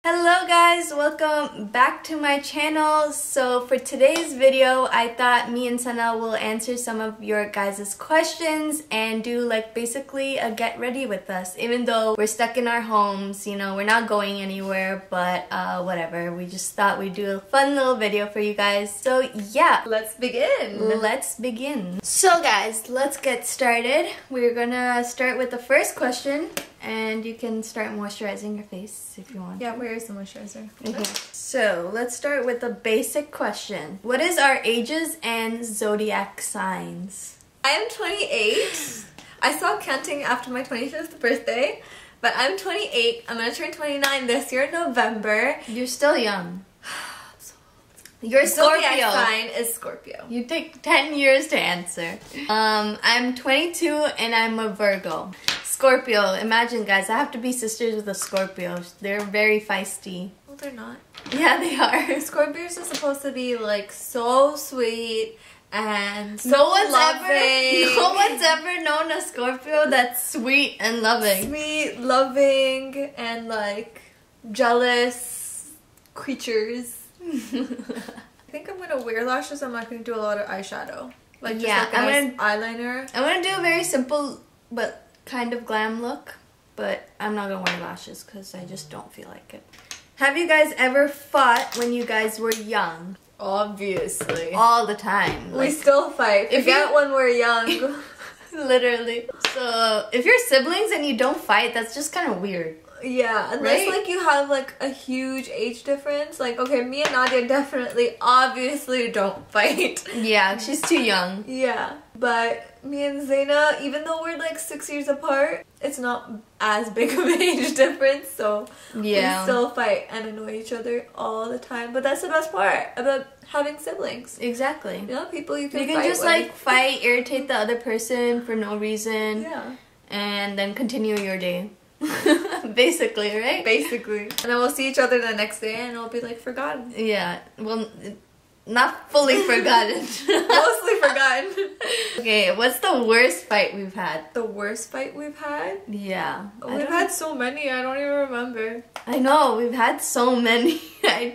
Hello guys, welcome back to my channel. So for today's video, I thought me and Sana will answer some of your guys' questions and do like basically a get ready with us. Even though we're stuck in our homes, you know, we're not going anywhere, but whatever. We just thought we'd do a fun little video for you guys. So yeah, let's begin. Let's begin. So guys, let's get started. We're gonna start with the first question. And you can start moisturizing your face if you want. Yeah, where is the moisturizer? Okay. So let's start with the basic question. What is our ages and zodiac signs? I am 28. I stopped counting after my 25th birthday, but I'm 28. I'm gonna turn 29 this year in November. You're still young. You're Scorpio. Zodiac sign is Scorpio. You take 10 years to answer. I'm 22 and I'm a Virgo. Scorpio. Imagine guys, I have to be sisters with a Scorpio. They're very feisty. Well, they're not. Yeah, they are. Scorpios are supposed to be like so sweet and so no one's loving. ever known a Scorpio that's sweet and loving. Sweet, loving, and like jealous creatures. I think I'm gonna wear lashes. I'm not gonna do a lot of eyeshadow. Like just like a nice eyeliner. I'm gonna do a very simple but kind of glam look, but I'm not gonna wear lashes because I just don't feel like it. Have you guys ever fought when you guys were young? Obviously. All the time. We still fight. Forget when we're young. Literally. So if you're siblings and you don't fight, that's just kind of weird. Yeah, unless right? like you have like a huge age difference. Like, okay, me and Nadia definitely, obviously don't fight. Yeah, she's too young. Yeah, but me and Zaina, even though we're like 6 years apart, it's not as big of an age difference, so yeah, we still fight and annoy each other all the time. But that's the best part about having siblings. Exactly. You know, people you can just with. like fight, irritate the other person for no reason. Yeah. And then continue your day. Basically, right? Basically. And then we'll see each other the next day and it'll be like forgotten. Yeah, well, not fully forgotten. Mostly forgotten. Okay, what's the worst fight we've had? The worst fight we've had? Yeah. We've had so many, I don't even remember. I know, we've had so many.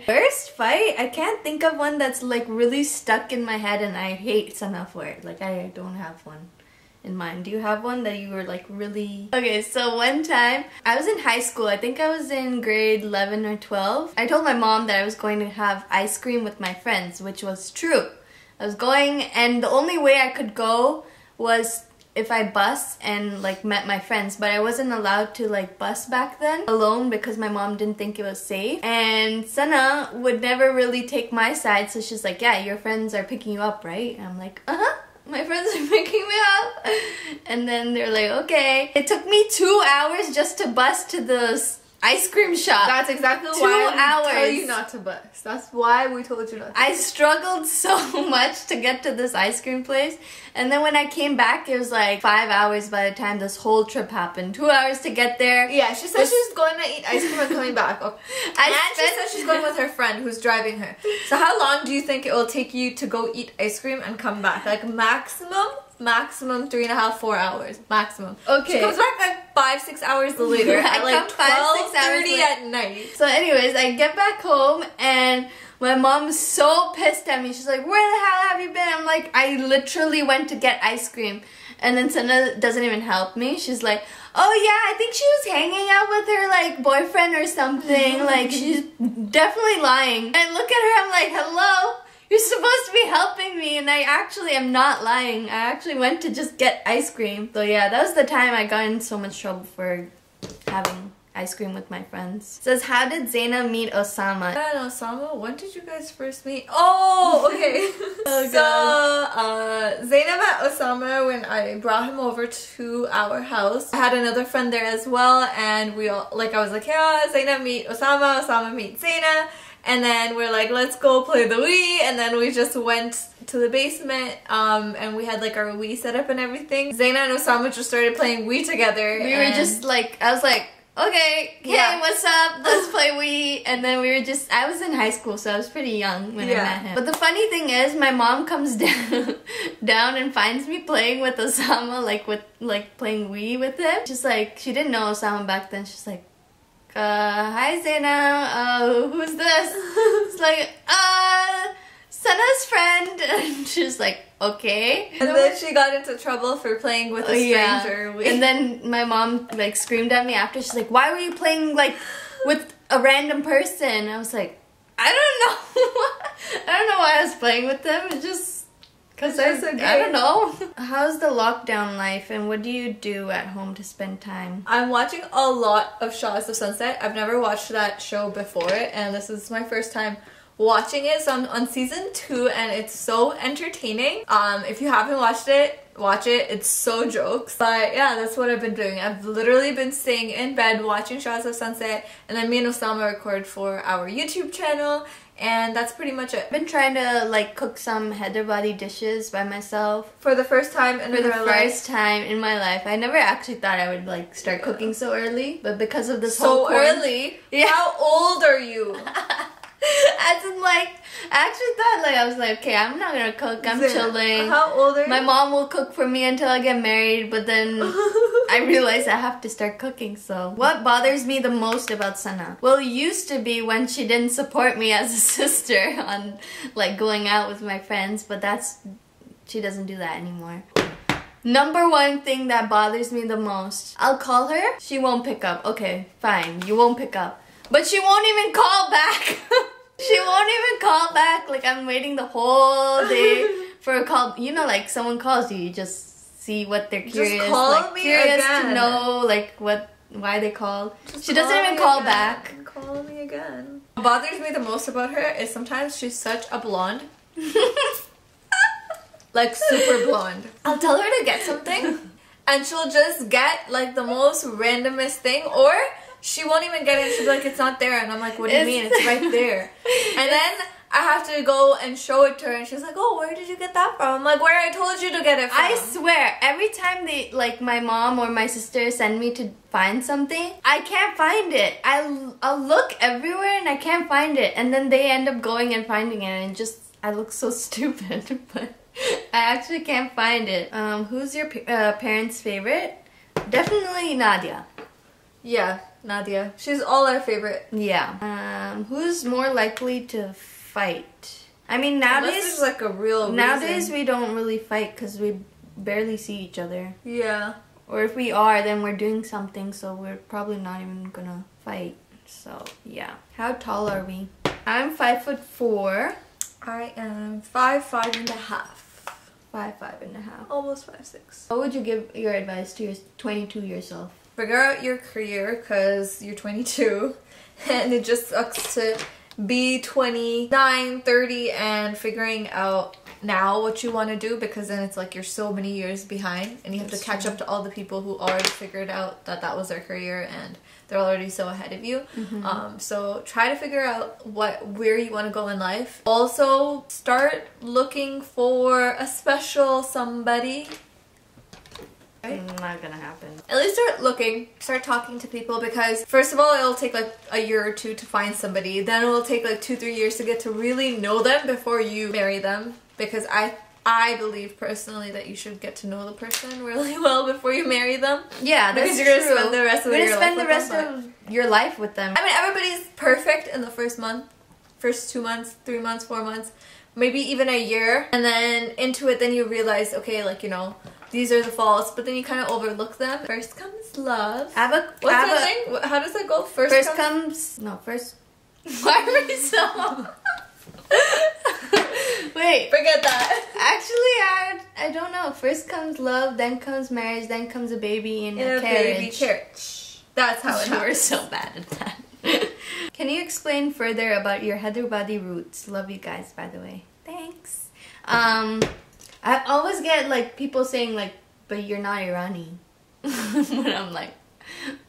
Worst fight? I can't think of one that's like really stuck in my head and I hate Sana for it. Like, I don't have one in mind. Do you have one that you were like really... Okay, so one time I was in high school. I think I was in grade 11 or 12. I told my mom that I was going to have ice cream with my friends, which was true. I was going and the only way I could go was if I bus and like met my friends, but I wasn't allowed to like bus back then alone because my mom didn't think it was safe. And Sana would never really take my side, so she's like, yeah, your friends are picking you up, right? And I'm like, uh-huh. My friends are picking me up. And then they're like, okay. It took me 2 hours just to bus to the ice cream shop. That's exactly why we tell you not to bus. That's why we told you not to. I struggled so much to get to this ice cream place. And then when I came back, it was like 5 hours by the time this whole trip happened. 2 hours to get there. Yeah, she said she's going to eat ice cream and coming back. Oh. And she said she's going with her friend who's driving her. So how long do you think it will take you to go eat ice cream and come back? Like maximum 3.5, 4 hours. Maximum. Okay. She comes back like 5-6 hours later at like 12:30 at night. So anyways, I get back home and my mom's so pissed at me. She's like, where the hell have you been? I'm like, I literally went to get ice cream. And then Sana doesn't even help me. She's like, oh yeah, I think she was hanging out with her like boyfriend or something. Like, she's definitely lying. And look at her, I'm like, hello? You're supposed to be helping me, and I actually am not lying. I actually went to just get ice cream. So yeah, that was the time I got in so much trouble for having ice cream with my friends. It says, how did Zaina meet Osama? And Osama, when did you guys first meet? Oh, okay. Oh, so, Zaina met Osama when I brought him over to our house. I had another friend there as well, and we all, like, I was like, yeah, Zaina meet Osama, Osama meet Zaina. And then we're like, let's go play the Wii. And then we just went to the basement and we had like our Wii set up and everything. Zaina and Osama just started playing Wii together. We were just like, I was like, okay, hey, what's up? Let's play Wii. And then we were just, I was in high school, so I was pretty young when I met him. But the funny thing is, my mom comes down and finds me playing with Osama, like playing Wii with him. She's like, she didn't know Osama back then. She's like, hi Zaina, who's this? It's like, Sana's friend. And she's like, okay. And then she got into trouble for playing with a stranger. Yeah. And then my mom like screamed at me after. She's like, why were you playing like with a random person? I was like, I don't know. I don't know why I was playing with them. It just because I don't know. How's the lockdown life and what do you do at home to spend time? I'm watching a lot of Shahs of Sunset. I've never watched that show before and this is my first time watching it. So I'm on season 2 and it's so entertaining. If you haven't watched it, watch it. It's so jokes. But yeah, that's what I've been doing. I've literally been staying in bed watching Shahs of Sunset, and then me and Osama record for our YouTube channel, and that's pretty much it. I've been trying to like cook some Hyderabadi dishes by myself For the first time in my life. I never actually thought I would like start cooking so early, but because of this so early? Yeah. How old are you? As in like, I actually thought like, I was like, okay, I'm not gonna cook, I'm chilling. How old are you? My mom will cook for me until I get married, but then I realized I have to start cooking, so. What bothers me the most about Sana? Well, it used to be when she didn't support me as a sister on like going out with my friends, but she doesn't do that anymore. Number one thing that bothers me the most, I'll call her, she won't pick up. Okay, fine, you won't pick up. But she won't even call back. She won't even call back. Like, I'm waiting the whole day for a call. You know, like, someone calls you, you just see what they're curious. Just call like, me curious again. to know, like, why they called. Just she doesn't even call back. Call me again. What bothers me the most about her is sometimes she's such a blonde. Like, super blonde. I'll tell her to get something, and she'll just get, like, the most randomest thing, or she won't even get it. She'll be like, it's not there. And I'm like, what do you mean? It's right there. And then I have to go and show it to her. And she's like, oh, where did you get that from? I'm like, where I told you to get it from. I swear, every time like my mom or my sister send me to find something, I can't find it. I'll look everywhere and I can't find it. And then they end up going and finding it. And I look so stupid. But I actually can't find it. Who's your parents' favorite? Definitely Nadia. Yeah, Nadia. She's all our favorite. Yeah. Who's more likely to fight? I mean, nowadays, this is like a real nowadays we don't really fight because we barely see each other. Yeah. Or if we are, then we're doing something, so we're probably not even gonna fight. So yeah. How tall are we? I'm 5'4". I am 5'5.5". 5'5.5". Almost 5'6". What would you give your advice to your 22 yourself? Figure out your career because you're 22 and it just sucks to be 29, 30 and figuring out now what you want to do, because then it's like you're so many years behind and you have to catch up to all the people who already figured out that was their career and they're already so ahead of you. So try to figure out where you want to go in life. Also start looking for a special somebody. Not gonna happen. At least start looking, start talking to people, because first of all it'll take like a year or two to find somebody, then it will take like 2-3 years to get to really know them before you marry them, because I believe personally that you should get to know the person really well before you marry them. Yeah, that's because you're gonna spend the rest of your life with them. You're gonna spend the rest of your life with them. I mean, everybody's perfect in the first month, first 2 months, 3 months, 4 months, maybe even a year, and then into it then you realize, okay, like, you know, these are the faults, but then you kind of overlook them. First comes love. What's that thing? How does that go? First comes... No, first... Why are we so... Wait. Forget that. Actually, I don't know. First comes love, then comes marriage, then comes a baby in a carriage. Baby carriage. That's how it happens. We're so bad at that. Can you explain further about your Hyderabadi roots? Love you guys, by the way. Thanks. I always get like people saying like, but you're not Irani. But I'm like,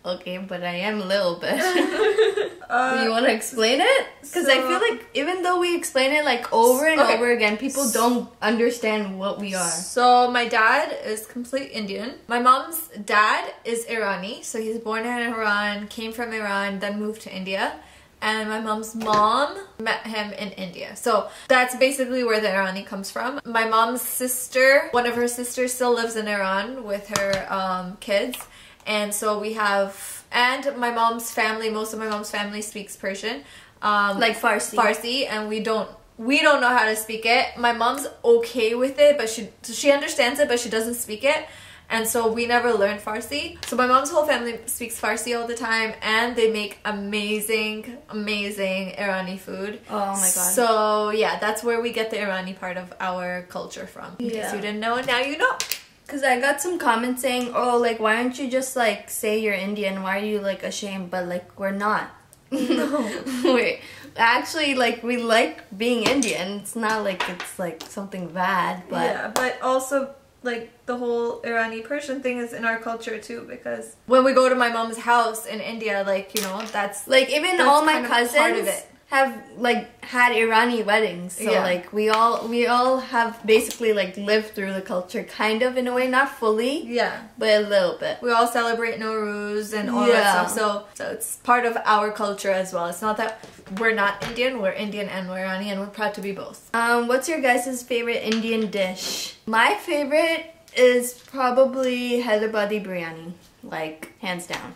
okay, but I am a little bit. You want to explain it? Because I feel like even though we explain it like over and over again, people don't understand what we are. So my dad is complete Indian. My mom's dad is Irani. So he's born in Iran, came from Iran, then moved to India. And my mom's mom met him in India. So that's basically where the Irani comes from. My mom's sister, one of her sisters still lives in Iran with her kids. And so we have, and my mom's family, most of my mom's family speaks Persian. Like Farsi. Farsi, and we don't know how to speak it. My mom's okay with it, but she understands it, but she doesn't speak it. And so we never learned Farsi. So my mom's whole family speaks Farsi all the time, and they make amazing, amazing Irani food. Oh my god. So yeah, that's where we get the Irani part of our culture from. In case you didn't know, now you know. Because I got some comments saying, oh, like, why don't you just, like, say you're Indian? Why are you, like, ashamed? But, like, we're not. No. Wait. Actually, like, we like being Indian. It's not like it's, like, something bad, but... Yeah, but also... like the whole Irani Persian thing is in our culture too, because when we go to my mom's house in India, like, you know, that's like even all my cousins part of it. Have like had Irani weddings, so like we all have basically like lived through the culture kind of in a way, not fully, but a little bit. We all celebrate Nowruz and all that stuff, so it's part of our culture as well. It's not that we're not Indian, we're Indian and we're Irani, and we're proud to be both. What's your guys' favorite Indian dish? My favorite is probably Hyderabadi biryani, like hands down.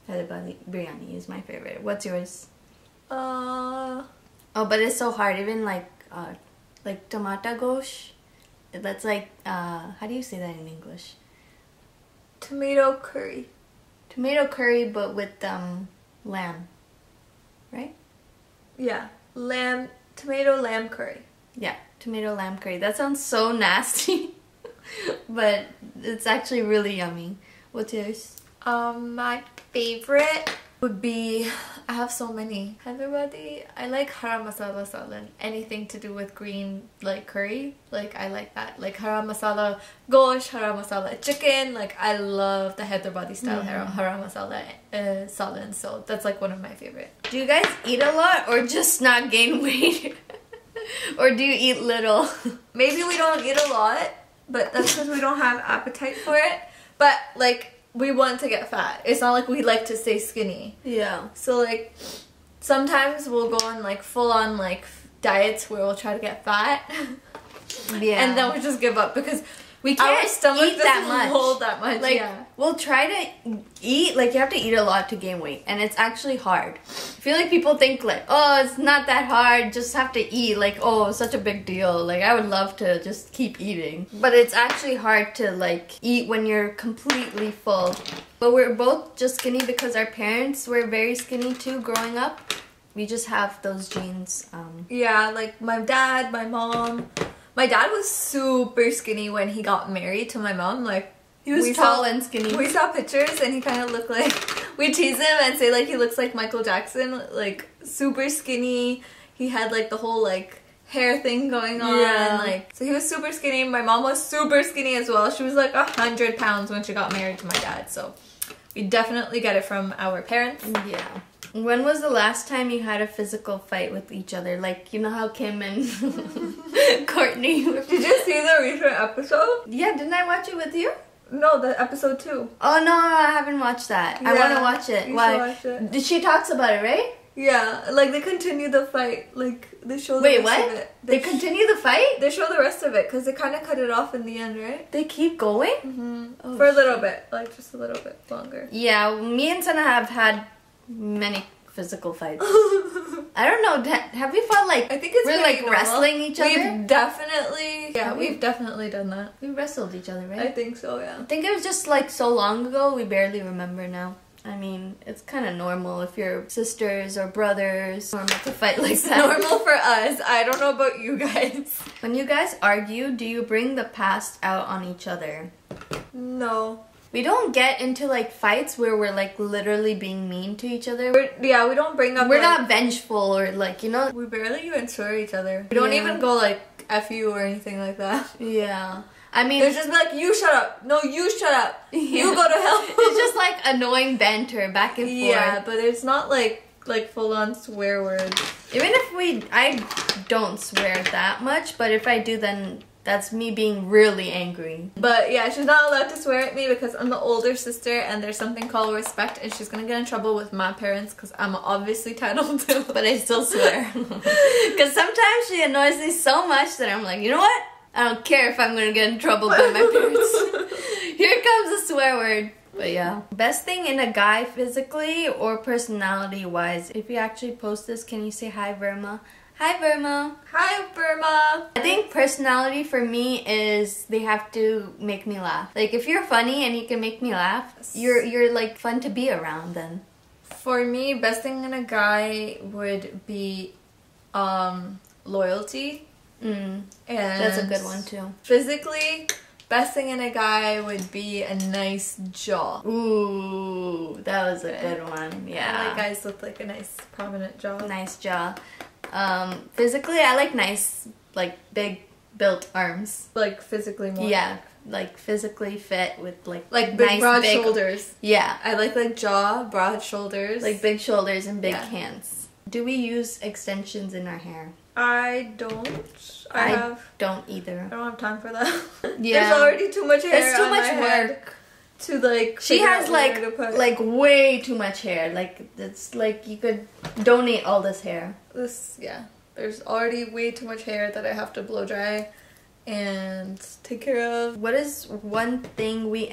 Hyderabadi biryani is my favorite. What's yours? Oh, but it's so hard. Even like tomato gosh. That's like how do you say that in English? Tomato curry. Tomato curry, but with lamb, right? Yeah, tomato lamb curry. Yeah, tomato lamb curry. That sounds so nasty, but it's actually really yummy. What's yours? My favorite would be, I have so many. Hyderabadi, I like haram masala salan. Anything to do with green, like curry, like I like that. Like haram masala gosh, haram masala chicken. Like I love the Hyderabadi style haram masala salan. So that's like one of my favorite. Do you guys eat a lot or just not gain weight? Or do you eat little? Maybe we don't eat a lot, but that's because we don't have appetite for it. But like, we want to get fat. It's not like we like to stay skinny. Yeah. So like sometimes we'll go on like full on like diets where we'll try to get fat. Yeah. And then we just give up because we can't our stomach eat that much. Hold that much. Like we'll try to eat, like you have to eat a lot to gain weight, and it's actually hard. I feel like people think like, oh, it's not that hard, just have to eat, like, oh, it's such a big deal. Like I would love to just keep eating, but it's actually hard to like eat when you're completely full. But we're both just skinny because our parents were very skinny too growing up. We just have those genes. Yeah, like my dad, my mom. My dad was super skinny when he got married to my mom. Like he was tall and skinny. We saw pictures and he kind of looked like, we tease him and say like he looks like Michael Jackson, like super skinny. He had like the whole like hair thing going on. Yeah. Like, so he was super skinny. My mom was super skinny as well. She was like 100 pounds when she got married to my dad. So we definitely get it from our parents. Yeah. When was the last time you had a physical fight with each other? Like, you know how Kim and Courtney were... Did you see the recent episode? Yeah, didn't I watch it with you? No, the episode 2. Oh, no, I haven't watched that. Yeah, I want to watch it. You Why? should watch it. She talks about it, right? Yeah, like they continue the fight. Like they show the Wait, rest what? of it. They continue the fight? They show the rest of it because they kind of cut it off in the end, right? They keep going? Mm-hmm. Oh, for a little bit, like just a little bit longer. Yeah, me and Sana have had many physical fights. I don't know. Have we fought like? I think it's we're like normal. wrestling each other. We've definitely, we've definitely done that. We wrestled each other, right? I think so. Yeah. I think it was just like so long ago. We barely remember now. I mean, it's kind of normal if you're sisters or brothers. Normal to fight like it's that. normal for us. I don't know about you guys. When you guys argue, do you bring the past out on each other? No. We don't get into like fights where we're like literally being mean to each other. We don't bring up. We're not vengeful or like, you know. We barely even swear at each other. We don't even go like F you or anything like that. Yeah. I mean, it's just like, you shut up. No, you shut up. Yeah. You go to hell. It's just like annoying banter back and forth. Yeah, but it's not like full on swear words. Even if I don't swear that much, but if I do, then that's me being really angry. But yeah, she's not allowed to swear at me because I'm the older sister and there's something called respect, and she's gonna get in trouble with my parents because I'm obviously titled to. But I still swear. Because sometimes she annoys me so much that I'm like, you know what? I don't care if I'm gonna get in trouble by my parents. Here comes a swear word. But yeah. Best thing in a guy physically or personality wise. If you actually post this, can you say hi, Verma? Hi, Verma. Hi, Burma. I think personality for me is they have to make me laugh. Like if you're funny and you can make me laugh, you're like fun to be around then. For me, best thing in a guy would be loyalty. And And that's a good one too. physically, best thing in a guy would be a nice jaw. Ooh, that was a good one. Yeah. I like guys with like a nice prominent jaw. Nice jaw. Physically, I like nice, like big built arms. Like physically more. Yeah, like physically fit with like Like nice, broad shoulders. Yeah, I like jaw, broad shoulders. like big shoulders and big Yeah. hands. Do we use extensions in our hair? I don't. I don't either. I don't have time for that. Yeah. There's already too much hair. It's too on much my head work. to like. She figure has out where to put. like way too much hair. Like it's like you could donate all this hair. This, yeah. There's already way too much hair that I have to blow dry and take care of. What is one thing we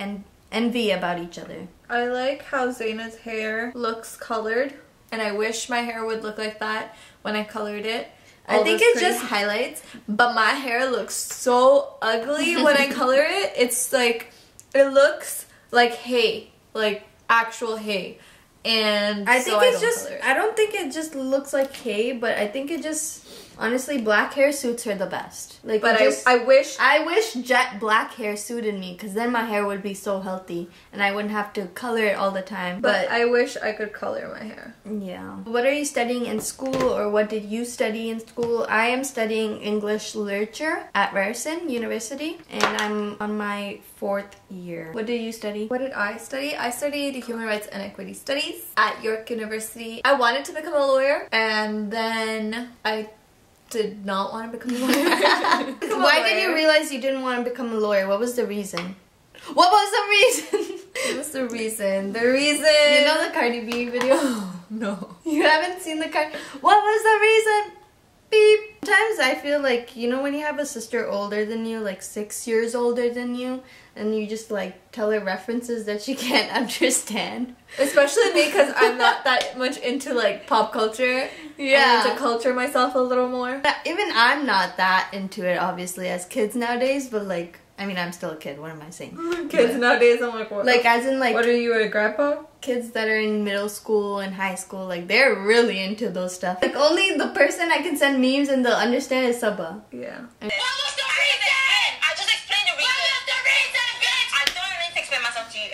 envy about each other? I like how Zaina's hair looks colored, and I wish my hair would look like that when I colored it. I think it's just highlights, but my hair looks so ugly when I color it. It's like, it looks like hay, like actual hay. And I think so it's don't just, color it. I don't think it just looks like hay, but I think it just, honestly, black hair suits her the best. Like, But I I wish jet black hair suited me, because then my hair would be so healthy, and I wouldn't have to color it all the time. but I wish I could color my hair. yeah. What are you studying in school, or what did you study in school? I am studying English literature at Ryerson University, and I'm on my 4th year. What did you study? What did I study? I studied Human Rights and Equity Studies at York University. I wanted to become a lawyer, and then I did not want to become a lawyer. Why did you realize you didn't want to become a lawyer? What was the reason? What was the reason? What was the reason? The reason... You know the Cardi B video? No. You haven't seen the Cardi... What was the reason? Beep. Sometimes I feel like, you know when you have a sister older than you, like 6 years older than you, and you just like tell her references that she can't understand? Especially me, because I'm not that much into like pop culture. Yeah. I need to culture myself a little more. Even I'm not that into it, obviously, as kids nowadays, but like, I mean, I'm still a kid, what am I saying? Kids nowadays, I'm like, what? Like, as in like... What are you, a grandpa? Kids that are in middle school and high school, like, they're really into those stuff. Like, only the person I can send memes and they'll understand is Sabah. Yeah. What was the reason? I just explained the reason. What was the reason, bitch? I don't really need to explain myself to you.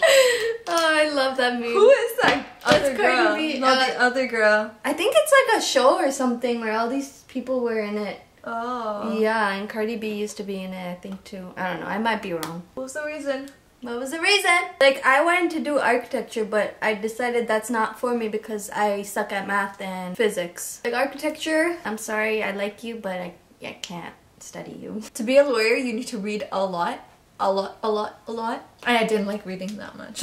Oh, I love that meme. Who is that other That's girl? Cardi B. Not the other girl. I think it's like a show or something where all these people were in it. Oh. Yeah, and Cardi B used to be in it, I think, too. I don't know, I might be wrong. What was the reason? What was the reason? Like, I wanted to do architecture, but I decided that's not for me because I suck at math and physics. Like, architecture, I'm sorry, I like you, but I can't study you. To be a lawyer, you need to read a lot. A lot. And I didn't like reading that much.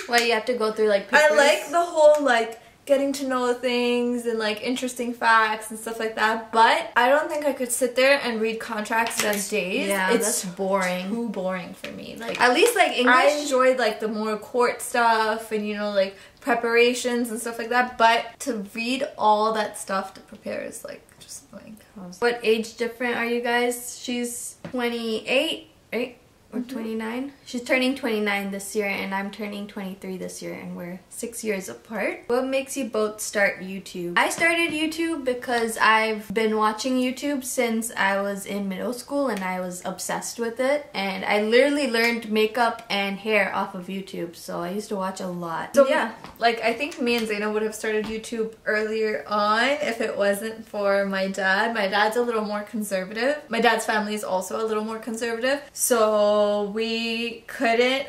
Why, you have to go through, like, papers? I like the whole, like, getting to know things and, like, interesting facts and stuff like that, but I don't think I could sit there and read contracts for days. Yeah, it's that's boring. too boring for me. Like, At least, like, English... I enjoyed, like, the more court stuff and, you know, like, preparations and stuff like that, but to read all that stuff to prepare is, like, just annoying. What age different are you guys? She's 28, right? Or 29? She's turning 29 this year, and I'm turning 23 this year, and we're 6 years apart. What makes you both start YouTube? I started YouTube because I've been watching YouTube since I was in middle school, and I was obsessed with it. And I literally learned makeup and hair off of YouTube, so I used to watch a lot. So yeah. Like, I think me and Zaina would have started YouTube earlier on if it wasn't for my dad. My dad's a little more conservative. My dad's family is also a little more conservative. So we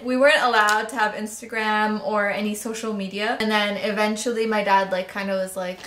weren't allowed to have Instagram or any social media. And then eventually my dad like kind of was like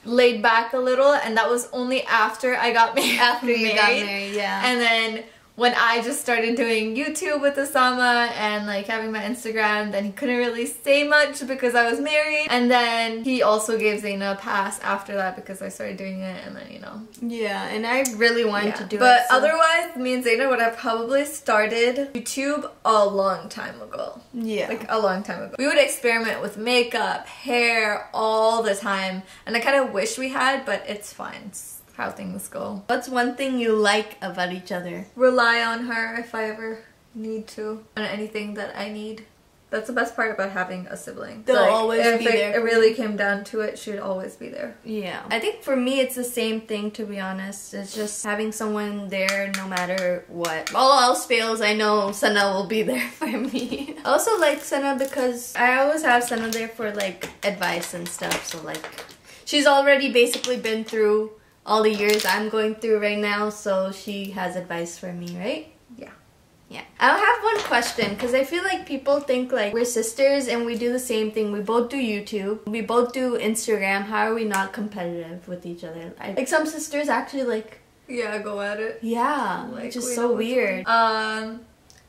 laid back a little, and that was only after I got married. After you got married, yeah. And then when I just started doing YouTube with Osama and like having my Instagram, then he couldn't really say much because I was married. And then he also gave Zaina a pass after that because I started doing it, and then, you know. Yeah, and I really wanted to do it. But otherwise, me and Zaina would have probably started YouTube a long time ago. Yeah. Like a long time ago. We would experiment with makeup, hair, all the time. And I kind of wish we had, but it's fine. It's how things go. What's one thing you like about each other? Rely on her if I ever need to. On anything that I need. That's the best part about having a sibling. They'll always be there. If it really came down to it, she'd always be there. Yeah. I think for me it's the same thing, to be honest. It's just having someone there no matter what. All else fails, I know Sana will be there for me. I also like Sana because I always have Sana there for like advice and stuff. So like she's already basically been through all the years I'm going through right now, so she has advice for me, right? Yeah. Yeah. I have one question because I feel like people think like we're sisters and we do the same thing. We both do YouTube. We both do Instagram. How are we not competitive with each other? Like some sisters actually like... Yeah, go at it. Yeah. Like, which is so weird.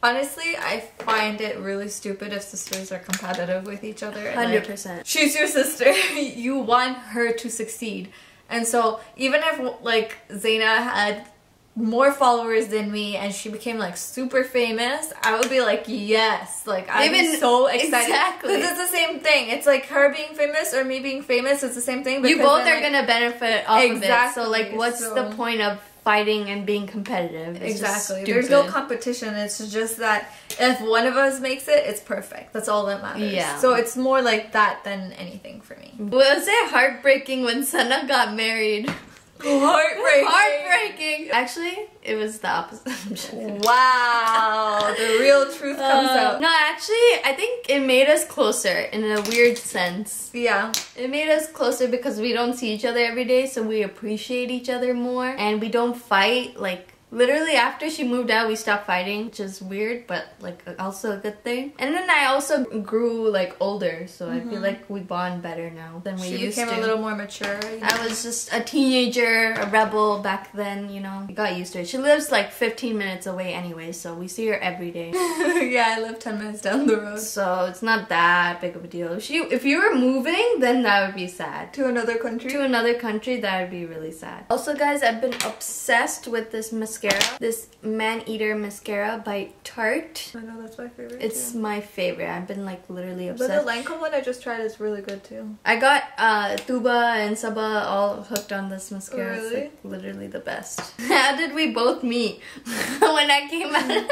Honestly, I find it really stupid if sisters are competitive with each other. 100%. Like, she's your sister. You want her to succeed. And so even if like Zaina had more followers than me and she became like super famous, I would be like, yes, like I'd be so excited. Exactly. Because it's the same thing. It's like her being famous or me being famous. It's the same thing. You both then, are gonna benefit off of it. So like, what's So- the point of fighting and being competitive? It's Exactly. just There's no stupid. competition. It's just that if one of us makes it, it's perfect. That's all that matters. Yeah. So it's more like that than anything for me. Was it heartbreaking when Sana got married? Heartbreaking. Heartbreaking. Actually, it was the opposite. I'm joking. Wow. The real truth comes out. No, actually, I think it made us closer in a weird sense. Yeah. It made us closer because we don't see each other every day, so we appreciate each other more. And we don't fight. Like, literally after she moved out, we stopped fighting, which is weird, but like also a good thing. And then I also grew like older, so I feel like we bond better now than we used to. She became a little more mature. I was just a teenager, a rebel back then, you know. I got used to it. She lives like 15 minutes away anyway, so we see her every day. Yeah, I live 10 minutes down the road. So it's not that big of a deal. If you were moving, then that would be sad. To another country? To another country, that would be really sad. Also, guys, I've been obsessed with this mascara. This Man-Eater mascara by Tarte. I know, that's my favorite. It's my favorite. I've been like literally But obsessed. the Lancome one I just tried is really good too. I got Tuba and Saba all hooked on this mascara. Really? It's like literally the best. How did we both meet? When I came out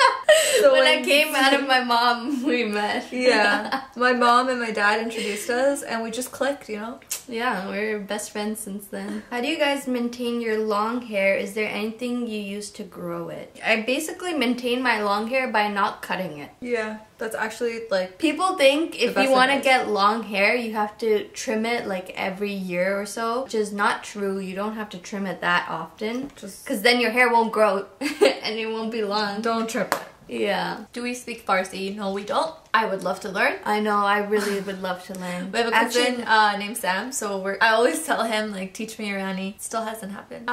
So when I came out of my mom, we met. Yeah. My mom and my dad introduced us and we just clicked, you know? Yeah, we're best friends since then. How do you guys maintain your long hair? Is there anything you use to grow it? I basically maintain my long hair by not cutting it. Yeah. That's actually like... People think if best you want to advice. get long hair, you have to trim it like every year or so, which is not true. You don't have to trim it that often, Just because then your hair won't grow and it won't be long. don't trip it. Yeah. Do we speak Farsi? No, we don't. I would love to learn. I know, I really would love to learn. We have a cousin named Sam, so I always tell him, like, teach me Irani. Still hasn't happened.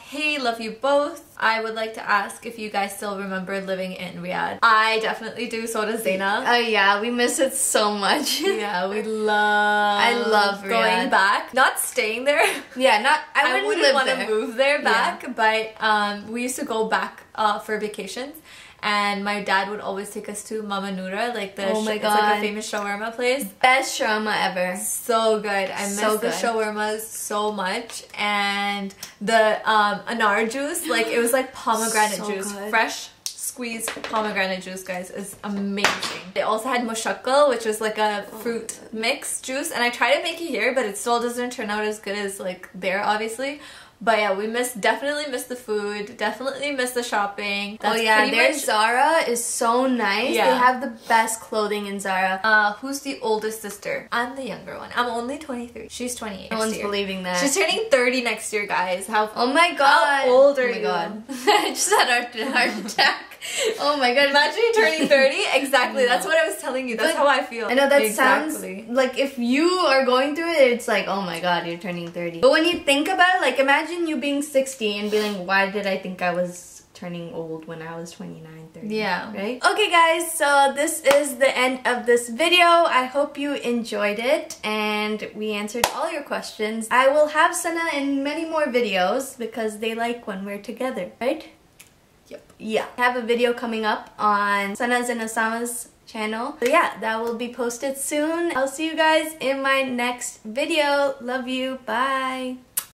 Hey, love you both. I would like to ask if you guys still remember living in Riyadh. I definitely do, so does Zaina. Oh yeah, we miss it so much. Yeah, we love... I love going Riyadh. back. Not staying there. Yeah, I wouldn't want to there. move there back, but we used to go back for vacations. And my dad would always take us to Mama Noura, like the Oh my it's like God. a famous shawarma place. Best shawarma ever. So good. I miss So the good. shawarmas so much. And the anar juice, like it was like pomegranate So juice, good. fresh squeezed pomegranate juice, guys, is amazing. They also had mushakkal, which was like a fruit mix juice, and I tried to make it here, but it still doesn't turn out as good as like there, obviously. But yeah, we definitely miss the food, definitely miss the shopping. That's oh yeah, pretty their much- Zara is so nice. Yeah. They have the best clothing in Zara. Who's the oldest sister? I'm the younger one. I'm only 23. She's 28 No next one's year. believing that. She's turning 30 next year, guys. How Oh my god. How old are oh my you? God. I just had a heart attack. Oh my god. Imagine you turning 30. Exactly. No. That's what I was telling you. That's But how I feel. I know that exactly. sounds like if you are going through it, it's like, oh my god, you're turning 30. But when you think about it, like imagine you being 60 and being like, why did I think I was turning old when I was 29, 30. Yeah. Right? Okay guys, so this is the end of this video. I hope you enjoyed it and we answered all your questions. I will have Sana in many more videos because they like when we're together, right? Yep. Yeah. I have a video coming up on Sana's and Osama's channel. So yeah, that will be posted soon. I'll see you guys in my next video. Love you. Bye.